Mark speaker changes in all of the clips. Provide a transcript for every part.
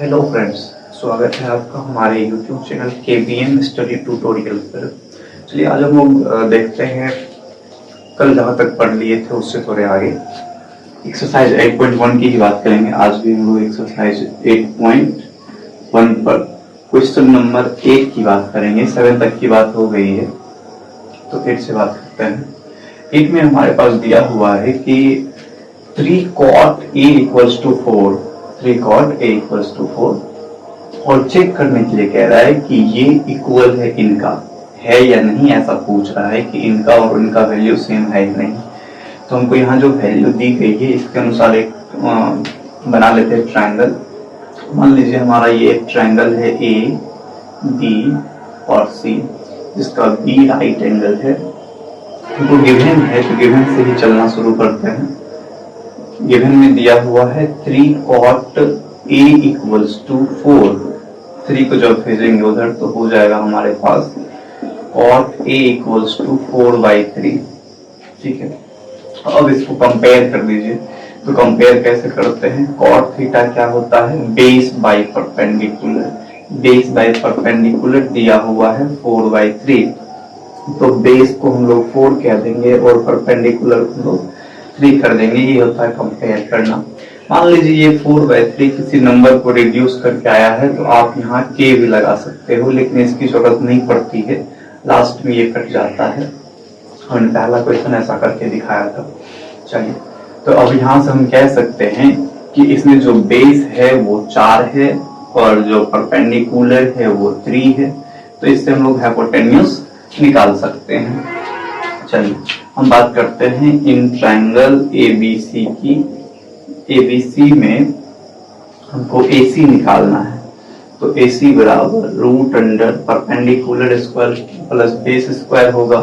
Speaker 1: Hello friends, स्वागत है आपका हमारे YouTube channel KBN study tutorial पर। चलिए आज हम लोग देखते हैं, कल जहाँ तक पढ़ लिए थे उससे थोड़े आगे एक्सरसाइज 8.1 की ही बात करेंगे। आज भी हम लोग एक्सरसाइज 8.1 पर क्वेश्चन नंबर 8 की बात करेंगे। 7 तक की बात हो गई है तो 8 से बात करते हैं। 8 में हमारे पास दिया हुआ है कि 3 cot A equals to 4, 3 cot A equals to 4 और चेक करने के लिए कह रहा है कि ये इक्वल है इनका, है या नहीं, ऐसा पूछ रहा है कि इनका और उनका वैल्यू सेम है या नहीं। तो हमको यहाँ जो वैल्यू दी गई है इसके अनुसार एक बना लेते हैं ट्रायंगल। मान लीजिए हमारा ये एक ट्रायंगल है A, B और C, जिसका B राइट एंगल है। तो गिवन है तो गिवन से ही चलना शुरू करते हैं। गिवन में दिया हुआ है 3 cot A equals to 4। 3 को जब भेजेंगे उधर तो हो जाएगा हमारे पास cot A equals to 4/3। ठीक है, अब इसको कंपेयर कर दीजिए। तो कंपेयर कैसे करते हैं? cot थीटा क्या होता है? Base by perpendicular. Base by perpendicular दिया हुआ है 4/3, तो बेस को हम लोग 4 कह देंगे और परपेंडिकुलर को हम लोग 3 कर देंगे। ये होता है कंपेयर करना। मान लीजिए ये 4/3 किसी नंबर को रिड्यूस करके आया है तो आप यहाँ k भी लगा सकते हो, लेकिन इसकी जरूरत नहीं पड़ती है, लास्ट में ये कट जाता है। हमने पहला क्वेश्चन ऐसा करके दिखाया था। चलिए, तो अब यहाँ से हम कह सकते हैं कि इसमें जो बेस है वो 4 है और जो परपेंडिकुलर है वो 3 है। तो इससे हम लोग हाइपोटेन्यूज निकाल सकते हैं। चलिए हम बात करते हैं इन ट्रायंगल ABC की। ABC में हमको AC निकालना है, तो AC बराबर root under perpendicular square plus base square होगा।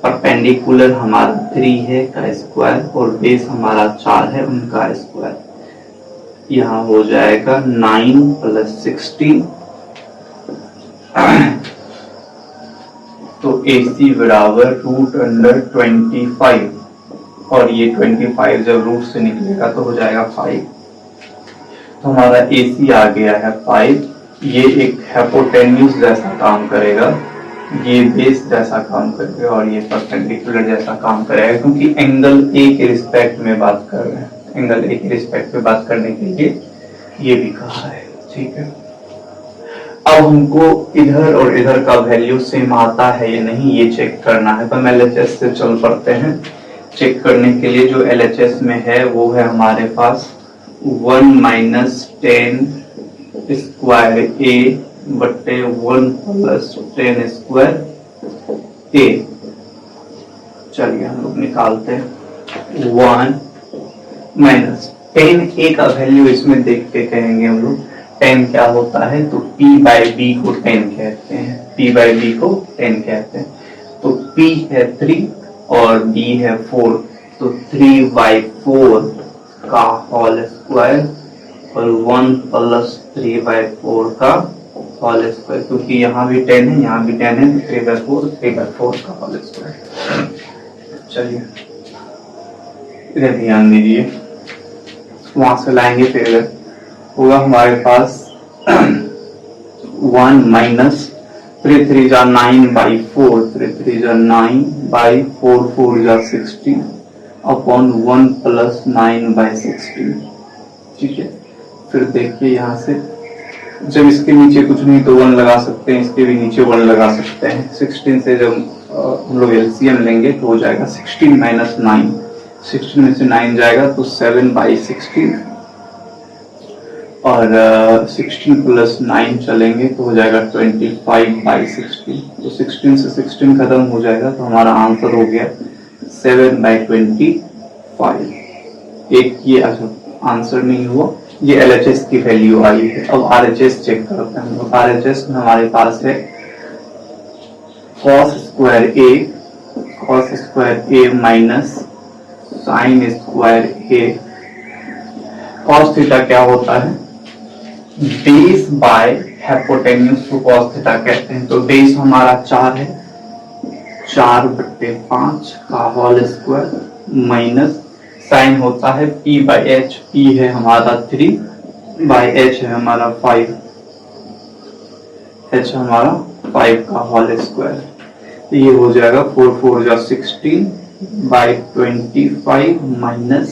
Speaker 1: परपेंडिकुलर हमारा 3 है का स्क्वायर और बेस हमारा 4 है उनका स्क्वायर। यहाँ हो जाएगा 9 + 16। तो AC बराबर रूट अंडर 25 और ये 25 जब रूट से निकलेगा तो हो जाएगा 5। तो हमारा AC आ गया है 5। ये एक हाइपोटेन्यूज जैसा काम करेगा, ये बेस जैसा काम करेगा और ये परपेंडिकुलर जैसा काम करेगा, क्योंकि एंगल A के रिस्पेक्ट में बात कर रहे हैं। एंगल A के रिस्पेक्ट में बात करने के लिए ये भी कहा है। ठीक है, अब हमको इधर और इधर का वैल्यू सेम आता है या नहीं ये चेक करना है। तो हम LHS से चल पड़ते हैं। चेक करने के लिए जो LHS में है वो है हमारे पास 1 - 10 स्क्वायर A बटे 1 + 10 स्क्वायर A। चलिए हम लोग निकालते हैं। 1 - 10 A का वैल्यू इसमें देख के कहेंगे हम लोग 10 क्या होता है, तो P/B को 10 कहते हैं। P/B को 10 कहते हैं। तो P है 3 और B है 4, तो 3/4 का होल स्क्वायर और 1 + 3/4 का होल स्क्वायर, क्योंकि यहाँ भी 10 है यहाँ भी 10 है, तो 3/4 का होल स्क्वायर। चलिए इधर ध्यान दीजिए, वहां से लाएंगे फिर इधर होगा हमारे पास 1 - 3 3 जा 9/4, 3 3 जा 9/4, 4 जा 16 अपॉन 1 + 9/16। ठीक है, फिर देखिए यहाँ से जब इसके नीचे कुछ नहीं तो 1 लगा सकते हैं, इसके भी नीचे 1 लगा सकते हैं। 16 से जब हम लोग LCM लेंगे तो हो जाएगा 16 - 9, 16 में से 9 जाएगा तो 7/16 और 16 + 9 चलेंगे तो हो जाएगा 25/16। तो 16 से 16 खत्म हो जाएगा तो हमारा आंसर हो गया 7/25। एक ये आंसर नहीं हुआ, ये LHS की वैल्यू आई है। अब RHS चेक करते हैं हम लोग। RHS में हमारे पास है cos square A - sin square A। cos theta क्या होता है? बेस बाय हाइपोटेन्यूज को cos थीटा कहते हैं। तो बेस हमारा 4 है, 4/5 का होल स्क्वायर माइनस साइन होता है P/H। P है हमारा 3 बाय h है हमारा 5, h हमारा 5 का होल स्क्वायर, तो ये हो जाएगा 4 4 जा 16 बाई 25 माइनस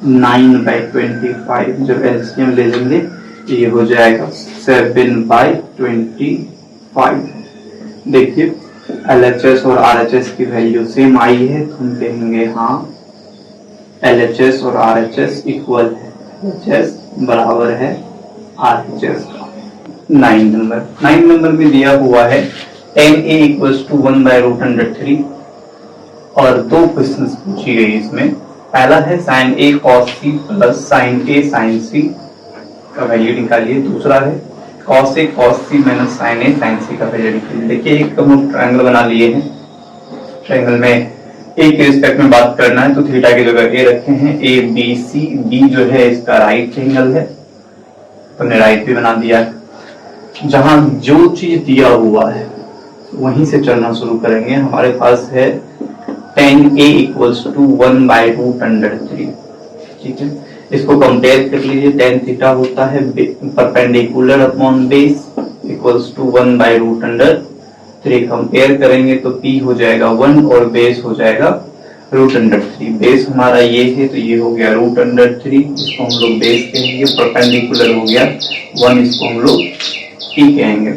Speaker 1: 9 बाई 25, जब एलसीएम ले लेंगे तो ये हो जाएगा 7 बाई 25। देखिए LHS और RHS की वैल्यू सेम आई है, तो हम कहेंगे हाँ LHS और RHS इक्वल है, LHS बराबर है RHS का। 9 नंबर में दिया हुआ है tan A इक्वल्स टू 1/√3 और दो क्वेश्चन पूछी गई इसमें। पहला है sin A cos C plus sin A sin C का वैल्यू निकालिए, दूसरा है cos A cos C minus sin A sin C का वैल्यू निकालिए। देखिए एक हम ट्रायंगल बना लिए हैं, ट्रायंगल में A के रिस्पेक्ट में बात करना है तो थीटा की जगह A रखे हैं, ABC, B जो है इसका राइट एंगल है, तो हमने राइट भी बना दिया है। जहां जो चीज दिया हुआ है वहीं से चलना शुरू करेंगे। हमारे पास है tan A इक्वल्स टू 1/√3, ठीक है। इसको कंपेयर कर लीजिए, tan थीटा होता है perpendicular upon base equals to 1/√3, compare करेंगे तो P हो जाएगा 1 और बेस हो जाएगा √3। बेस हमारा ये है तो ये हो गया √3, इसको हम लोग बेस कहेंगे, परपेंडिकुलर हो गया 1, इसको हम लोग P कहेंगे।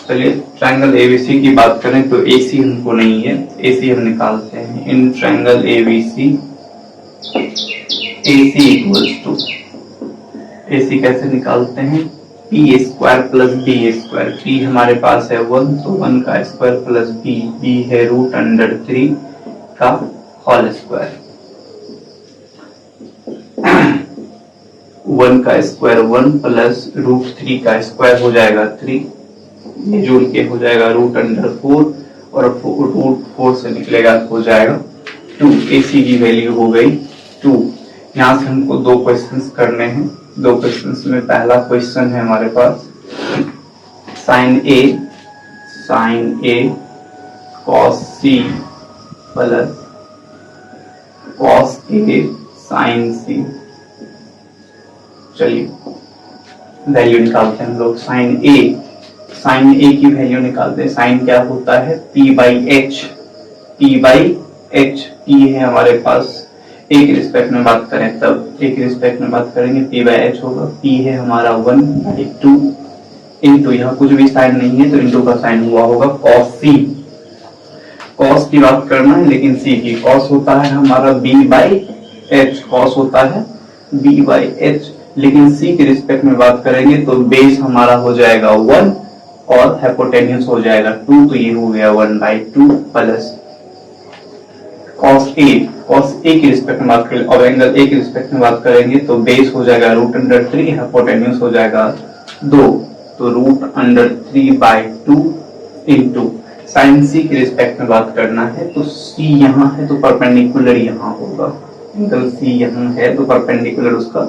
Speaker 1: चलिए ट्रायंगल ABC की बात करें तो AC हमको नहीं है, AC हम निकालते हैं। In triangle ABC, AC equals to, AC कैसे निकालते हैं, P square plus B square. P हमारे पास है 1, तो 1 का स्क्वायर प्लस B है √3 का होल स्क्वायर। 1 का स्क्वायर 1 प्लस √3 का स्क्वायर हो जाएगा 3, ये जोड़ के हो जाएगा √4 और √4 से निकलेगा तो हो जाएगा 2। AC की वैल्यू हो गई 2। यहाँ से हमको दो क्वेश्चंस करने हैं। दो क्वेश्चंस में पहला क्वेश्चन है हमारे पास sin A cos C plus cos A sin C। चलिए वैल्यू निकालते हैं हम लोग। sin A की वैल्यू निकालते हैं। sin क्या होता है, P/H, P है हमारे पास, A के रिस्पेक्ट में बात करें तब A के रिस्पेक्ट में बात करेंगे P/H होगा। P है हमारा 1/2 इंटू, यहाँ कुछ भी साइन नहीं है तो इंटू का साइन हुआ होगा cos C। cos की बात करना है लेकिन C की, cos होता है हमारा B/H, cos होता है B/H, लेकिन C के रिस्पेक्ट में बात करेंगे तो बेस हमारा हो जाएगा 1 और हाइपोटेन्यूज हो जाएगा 2, तो ये हो गया 1/2 प्लस cos A की रिस्पेक्ट में बात करें और एंगल A की रिस्पेक्ट में बात करेंगे तो बेस हो जाएगा √3, हाइपोटेन्यूज हो जाएगा 2, तो √3/2 इंटू sin C की रिस्पेक्ट में बात करना है तो C यहाँ है तो परपेंडिकुलर यहाँ होगा, एंगल C यहाँ है तो परपेंडिकुलर उसका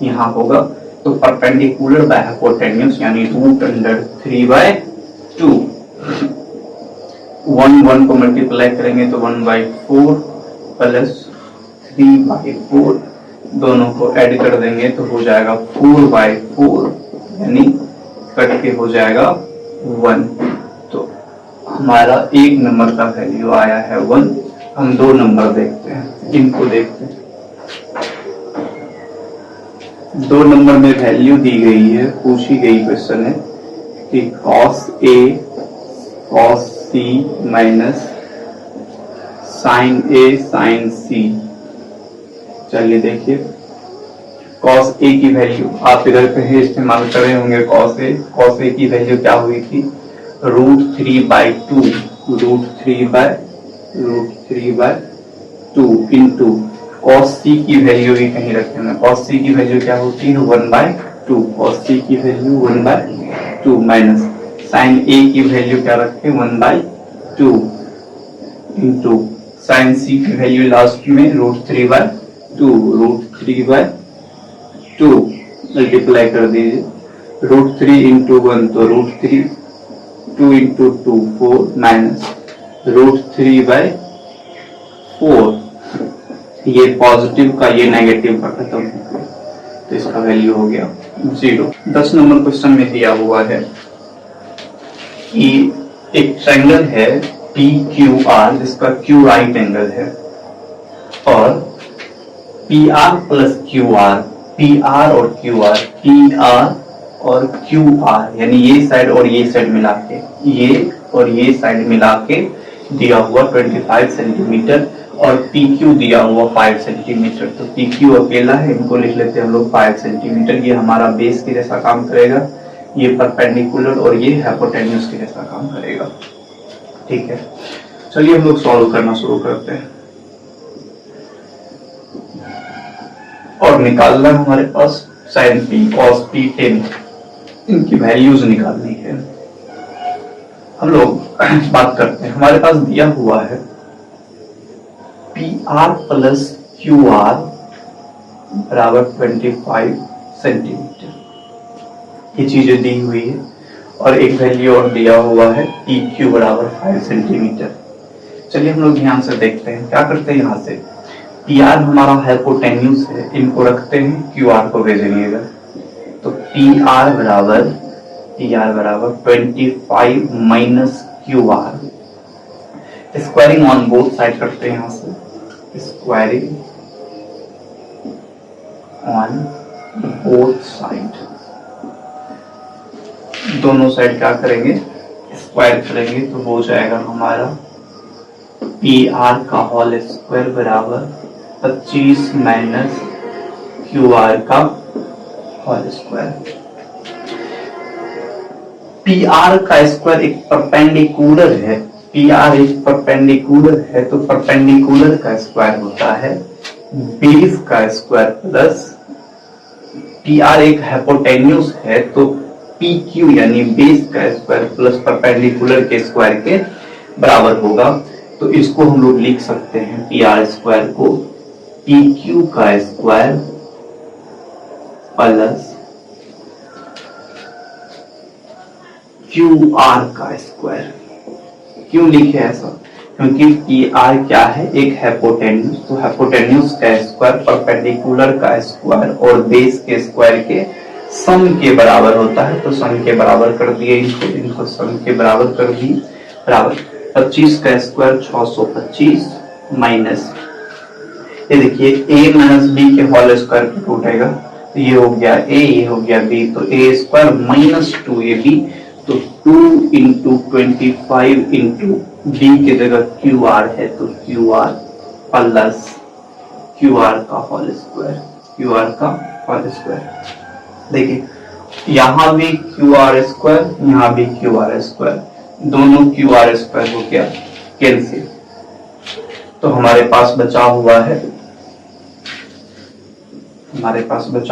Speaker 1: यहाँ होगा, तो परपेंडिकुलर बाय हाइपोटेन्यूज यानी √3/2। 1 को मल्टीप्लाई करेंगे तो 1/4 प्लस 3/4, दोनों को ऐड कर देंगे तो हो जाएगा 4/4, यानी कट के हो जाएगा 1। तो हमारा एक नंबर का वैल्यू आया है 1। हम दो नंबर देखते हैं, इनको देखते हैं। 2 नंबर में वैल्यू दी गई है, पूछी गई क्वेश्चन है कि cos A cos C minus sin A sin C। चलिए देखिए cos A की वैल्यू आप इधर पे ही इस्तेमाल कर रहे होंगे। cos A की वैल्यू क्या हुई थी, √3/2 इंटू cos C की वैल्यू भी कहीं रखे हैं। cos C की वैल्यू क्या होती है 1/2, cos C की वैल्यू 1/2 माइनस sin A की वैल्यू क्या रखे 1/2 इंटू sin C की वैल्यू लास्ट में √3/2 मल्टीप्लाई कर दीजिए। √3 इंटू 1 तो √3, 2 इंटू 2 4 माइनस √3/4, ये पॉजिटिव का ये नेगेटिव का खत्म हो गया तो इसका वैल्यू हो गया 0। 10 नंबर क्वेश्चन में दिया हुआ है कि एक ट्रायंगल है PQR जिसका Q राइट एंगल है और PR प्लस QR, PR और QR, PR और QR यानी ये साइड और ये साइड मिला के, ये और ये साइड मिला के दिया हुआ 25 सेंटीमीटर और PQ दिया हुआ 5 सेंटीमीटर। तो PQ अकेला है, इनको लिख लेते हैं हम लोग 5 सेंटीमीटर। ये हमारा बेस के जैसा काम करेगा, ये परपेंडिकुलर और ये हाइपोटेन्यूज के जैसा काम करेगा। ठीक है, चलिए हम लोग सॉल्व करना शुरू करते हैं। और निकालना हमारे पास sin p cos p tan, इनकी वैल्यूज निकालनी है। हम लोग बात करते हैं, हमारे पास दिया हुआ है PR प्लस QR बराबर 25 सेंटीमीटर, ये चीजें दी हुई है और एक वैल्यू और दिया हुआ है PQ बराबर 5 सेंटीमीटर। चलिए हम लोग ध्यान से देखते हैं, क्या करते हैं। यहाँ से PR हमारा हाइपोटेन्यूज है, इनको रखते हैं, QR को भेजेंगे। तो PR बराबर 25 minus QR, squaring on both side करते हैं। यहाँ से स्क्वायरिंग ऑन बोथ साइड, दोनों साइड क्या करेंगे, स्क्वायर करेंगे। तो हो जाएगा हमारा PR का होल स्क्वायर बराबर 25 माइनस QR का होल स्क्वायर। PR का स्क्वायर एक परपेंडिकुलर है, PR एक परपेंडिकुलर है, तो परपेंडिकुलर का स्क्वायर होता है बेस का स्क्वायर प्लस PR एक हाइपोटेन्यूज है, तो PQ यानी बेस का स्क्वायर प्लस परपेंडिकुलर के स्क्वायर के बराबर होगा। तो इसको हम लोग लिख सकते हैं PR स्क्वायर को PQ का स्क्वायर प्लस QR का स्क्वायर। क्यों लिखे ऐसा, क्योंकि PR क्या है, एक हाइपोटेन्यूज, तो हाइपोटेन्यूज का स्क्वायर परपेंडिकुलर का स्क्वायर और बेस के स्क्वायर के सम के बराबर होता है। तो सम के बराबर कर दिए, इनको सम के बराबर कर दिए, बराबर 25 का स्क्वायर 625 माइनस, ये देखिए a माइनस बी के होल स्क्वायर पे टूटेगा, तो ये हो गया a, ये हो गया b, तो a स्क्वायर माइनस 2ab, तो 2 इंटू 25 इंटू b की जगह QR है, तो QR प्लस QR का होल स्क्वायर, QR का होल स्क्वायर। देखिए यहाँ भी QR स्क्वायर, यहाँ भी QR स्क्वायर, दोनों QR स्क्वायर हो गया कैंसिल। तो हमारे पास बचा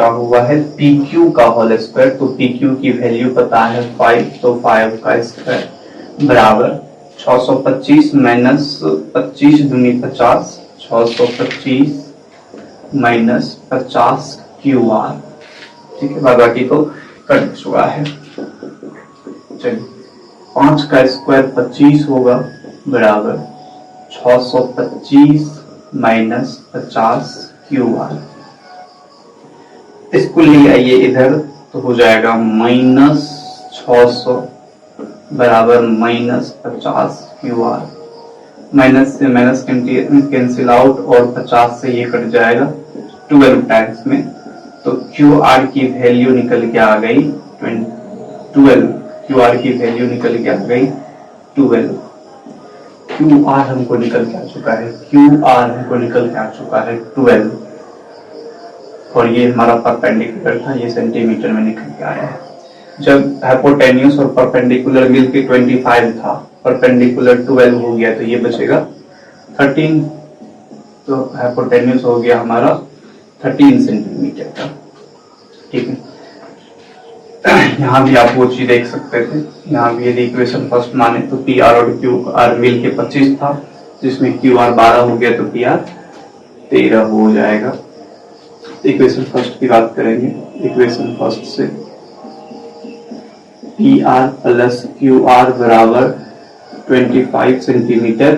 Speaker 1: हुआ है PQ का होल स्क्वायर। तो PQ की वैल्यू पता है 5, तो 5 का स्क्वायर बराबर 625 माइनस 25 दूनी 50, 625 माइनस 50 QR। ठीक है, बाकी को कट चुका है। चलिए 5 का स्क्वायर 25 होगा बराबर 625 माइनस 50 QR। इसको ले आइए इधर, तो हो जाएगा माइनस 600 बराबर माइनस 50 QR। माइनस से माइनस कैंसिल आउट और 50 से ये कट जाएगा 12 टाइम्स में, तो QR की वैल्यू निकल के आ गई 12। QR की वैल्यू निकल के आ गई 12। QR हमको निकल के आ चुका है, QR हमको निकल के आ चुका है 12, और ये हमारा परपेंडिकुलर था, ये सेंटीमीटर में निकल के आया है। जब हाइपोटेन्यूज और परपेंडिकुलर मिलके 25 था, परपेंडिकुलर 12 हो गया, तो ये बचेगा 13, तो हाइपोटेन्यूज हो गया हमारा 13 सेंटीमीटर का। ठीक है, यहाँ भी आप वो चीज देख सकते थे, यहाँ भी यदि इक्वेशन फर्स्ट माने तो PR और QR मिल के 25 था, जिसमें QR 12 हो गया, तो PR 13 हो जाएगा। इक्वेशन फर्स्ट की बात करेंगे, इक्वेशन फर्स्ट से PR प्लस QR बराबर 25 सेंटीमीटर,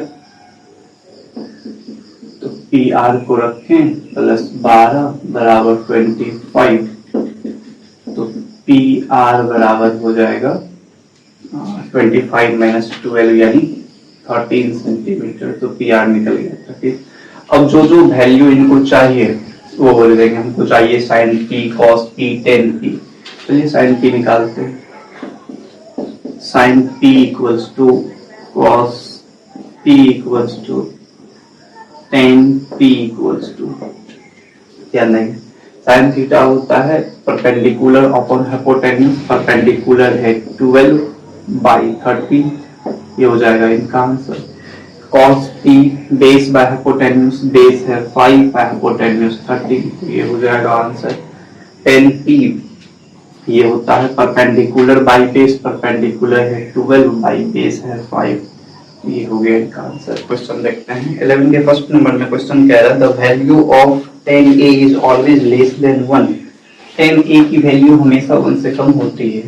Speaker 1: तो PR को रखें प्लस 12 बराबर 25, तो पी आर बराबर हो जाएगा 25 माइनस 12 यानी 13 सेंटीमीटर। तो पी आर निकल गया 30। अब जो जो वैल्यू इनको चाहिए वो बोल देंगे। हमको चाहिए sine P, cos P, tan P. चलिए साइन पी निकालते हैं। Sine P equals to cos P equals to tan P equals to क्या नहीं, साइन थीटा होता है परपेंडिकुलर अपॉन हाइपोटेन्यूज। परपेंडिकुलर है 12/30, ये हो जाएगा इनका answer. cos p base by hypotenuse, base है 5 बाय हाइपोटेन्यूज 30, ये हो जाएगा आंसर। 10p ये होता है परपेंडिकुलर बाय बेस, परपेंडिकुलर है 12 बाय बेस है 5, ये हो गया इनका आंसर। क्वेश्चन देखते हैं 11 के फर्स्ट नंबर में क्वेश्चन कह रहा है the value of 10a is always less than 1। 10a की वैल्यू हमेशा 1 से कम होती है।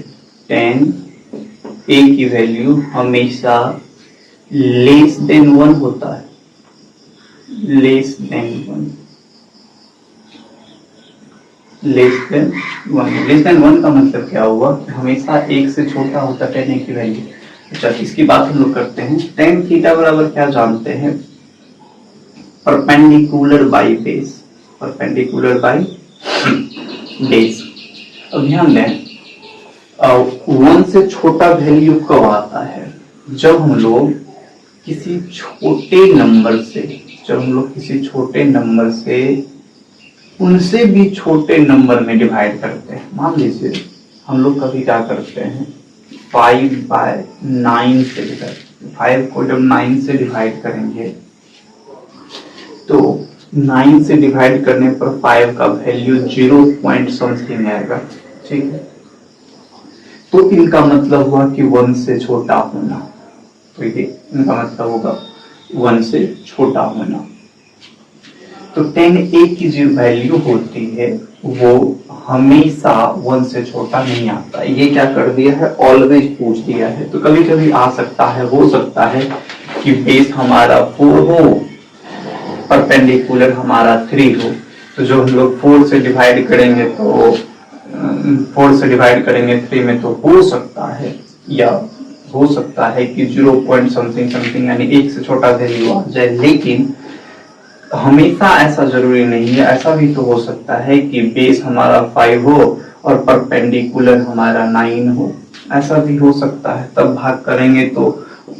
Speaker 1: 10a की वैल्यू हमेशा लेस देन 1 होता है, less than 1, less than 1। Less than 1 का मतलब क्या हुआ? हमेशा 1 से छोटा होता है 10a की वैल्यू। अच्छा, इसकी बात हम लोग करते हैं। tan थीटा बराबर क्या जानते हैं? Perpendicular by base, perpendicular by base. अब ध्यान दें 1 से छोटा वैल्यू कब आता है? जब हम लोग किसी छोटे नंबर से, जब हम लोग किसी छोटे नंबर से उनसे भी छोटे नंबर में डिवाइड करते हैं। मान लीजिए हम लोग कभी क्या करते हैं 5/9 से डिवाइड, 5 को जब 9 से डिवाइड करेंगे तो 9 से डिवाइड करने पर 5 का वैल्यू 0 पॉइंट समथिंग आएगा, ठीक है। तो इनका मतलब हुआ कि 1 से छोटा होना, तो ये इनका मतलब होगा 1 से छोटा होना। तो 10a की जो वैल्यू होती है वो हमेशा 1 से छोटा नहीं आता। ये क्या कर दिया है? ऑलवेज पूछ दिया है। तो कभी कभी आ सकता है, हो सकता है कि बेस हमारा 4 हो, परपेंडिकुलर हमारा 3 हो। तो जो हम लोग 4 से डिवाइड करेंगे तो 4 से डिवाइड करेंगे 3 में, तो हो सकता है या हो सकता है कि 0 पॉइंट समथिंग समथिंग यानी 1 से छोटा वैल्यू आ जाए। लेकिन हमेशा ऐसा जरूरी नहीं है। ऐसा भी तो हो सकता है कि बेस हमारा 5 हो और परपेंडिकुलर हमारा 9 हो, ऐसा भी हो सकता है। तब भाग करेंगे तो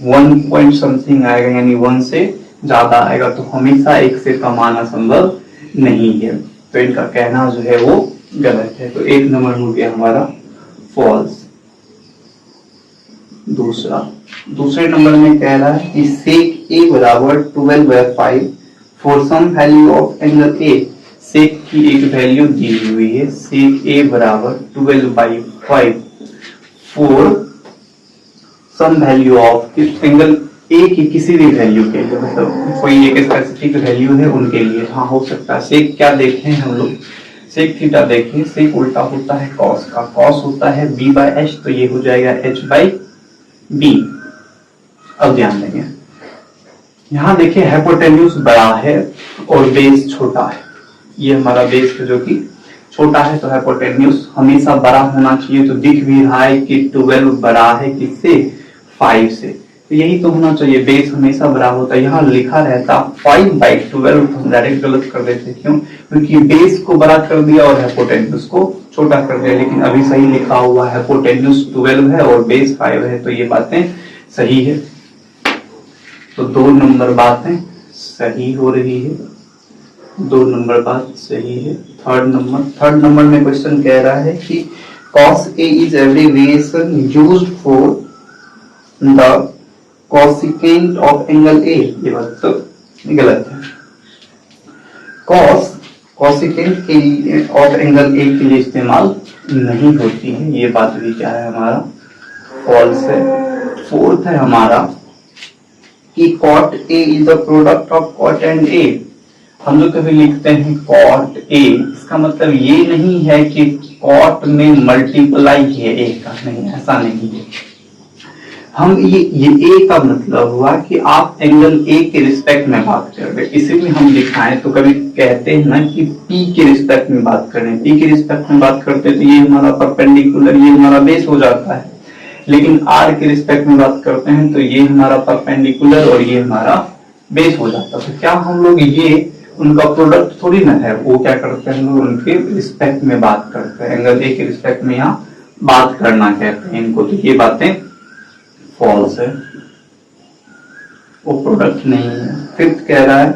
Speaker 1: 1 पॉइंट समथिंग आएगा यानी 1 से ज्यादा आएगा। तो हमेशा 1 से कम आना संभव नहीं है। तो इनका कहना जो है वो गलत है। तो 1 नंबर हो गया हमारा फॉल्स। दूसरे नंबर में कह रहा है कि sec a बराबर 12/5 for some value of angle a। Sec की एक वैल्यू दी हुई है, सेक a बराबर 12/5 for some value of angle a की किसी भी वैल्यू के लिए, मतलब कोई एक स्पेसिफिक वैल्यू है उनके लिए। हाँ, हो सकता है। सेक क्या देखें हम लोग? सेक थीटा देखें। सेक उल्टा होता है कॉस का, कॉस होता है b/h, तो ये हो जाएगा h/b। अब ध्यान देंगे, यहां देखिए हाइपोटेन्यूज बड़ा है और बेस छोटा है। ये हमारा बेस है जो कि छोटा है, तो हाइपोटेन्यूज हमेशा बड़ा होना चाहिए। तो दिख भी रहा है कि 12 बड़ा है किससे? 5 से। तो यही तो होना चाहिए, बेस हमेशा बड़ा होता है। यहाँ लिखा रहता 5/12, तो हम डायरेक्ट गलत कर देते। क्यों? क्योंकि बेस को बड़ा कर दिया और हाइपोटेन्यूज को छोटा कर दिया। लेकिन अभी सही लिखा हुआ है, हाइपोटेन्यूज 12 है और बेस 5 है, तो ये बातें सही है। तो 2 नंबर बातें सही हो रही है, 2 नंबर बात सही है। थर्ड नंबर में क्वेश्चन कह रहा है कि cos A is abbreviation used for the cosecant of angle A। ये बात तो गलत है। cosecant के लिए of angle A के लिए इस्तेमाल नहीं होती है, ये बात भी क्या है हमारा? फॉल्स है। फोर्थ है हमारा कि cot A is the product of cot and A। हम लोग कभी लिखते हैं cot A, इसका मतलब ये नहीं है कि cot में मल्टीप्लाई है A का, नहीं, ऐसा नहीं है। हम ये ए का मतलब हुआ कि आप एंगल ए के रिस्पेक्ट में बात कर रहे हैं। इसी में हम दिखाएं तो कभी कहते हैं ना कि पी के रिस्पेक्ट में बात करें, पी के रिस्पेक्ट में बात करते हैं तो ये हमारा परपेंडिकुलर, ये हमारा बेस हो जाता है। लेकिन आर के रिस्पेक्ट में बात करते हैं तो ये हमारा परपेंडिकुलर और ये हमारा बेस हो जाता है। तो क्या हम लोग ये उनका प्रोडक्ट थोड़ी ना है, वो क्या करते हैं हम लोग उनके रिस्पेक्ट में बात करते हैं, एंगल ए के रिस्पेक्ट में यहाँ बात करना कहते हैं इनको। तो ये बातें फॉल्स है, वो प्रोडक्ट नहीं है। फिफ्थ कह रहा है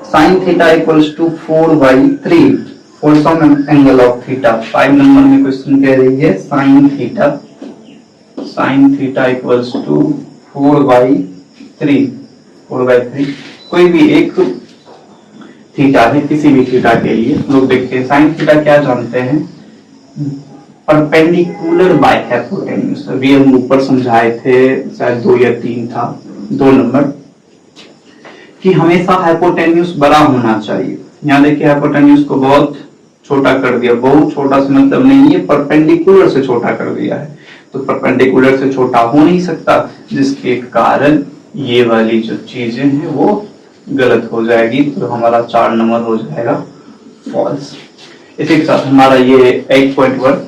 Speaker 1: sine theta equals to 4/3 for some angle of theta. 5 number में क्वेश्चन कह रही है साइन थीटा इक्वल्स टू 4/3 कोई भी एक थीटा है, किसी भी थीटा के लिए लोग देखते हैं साइन थीटा क्या जानते हैं, परपेंडिकुलर बाय हाइपोटेन्यूज। अभी हम ऊपर समझाए थे, शायद 2 या 3 था, 2 नंबर, कि हमेशा हाइपोटेन्यूज बड़ा होना चाहिए। यहाँ देखिए हाइपोटेन्यूज को बहुत छोटा कर दिया, बहुत छोटा से मतलब नहीं है, परपेंडिकुलर से छोटा कर दिया है। तो परपेंडिकुलर से छोटा हो नहीं सकता, जिसके कारण ये वाली जो चीजें हैं वो गलत हो जाएगी। तो हमारा 4 नंबर हो जाएगा फॉल्स। इसी के साथ हमारा ये 8.1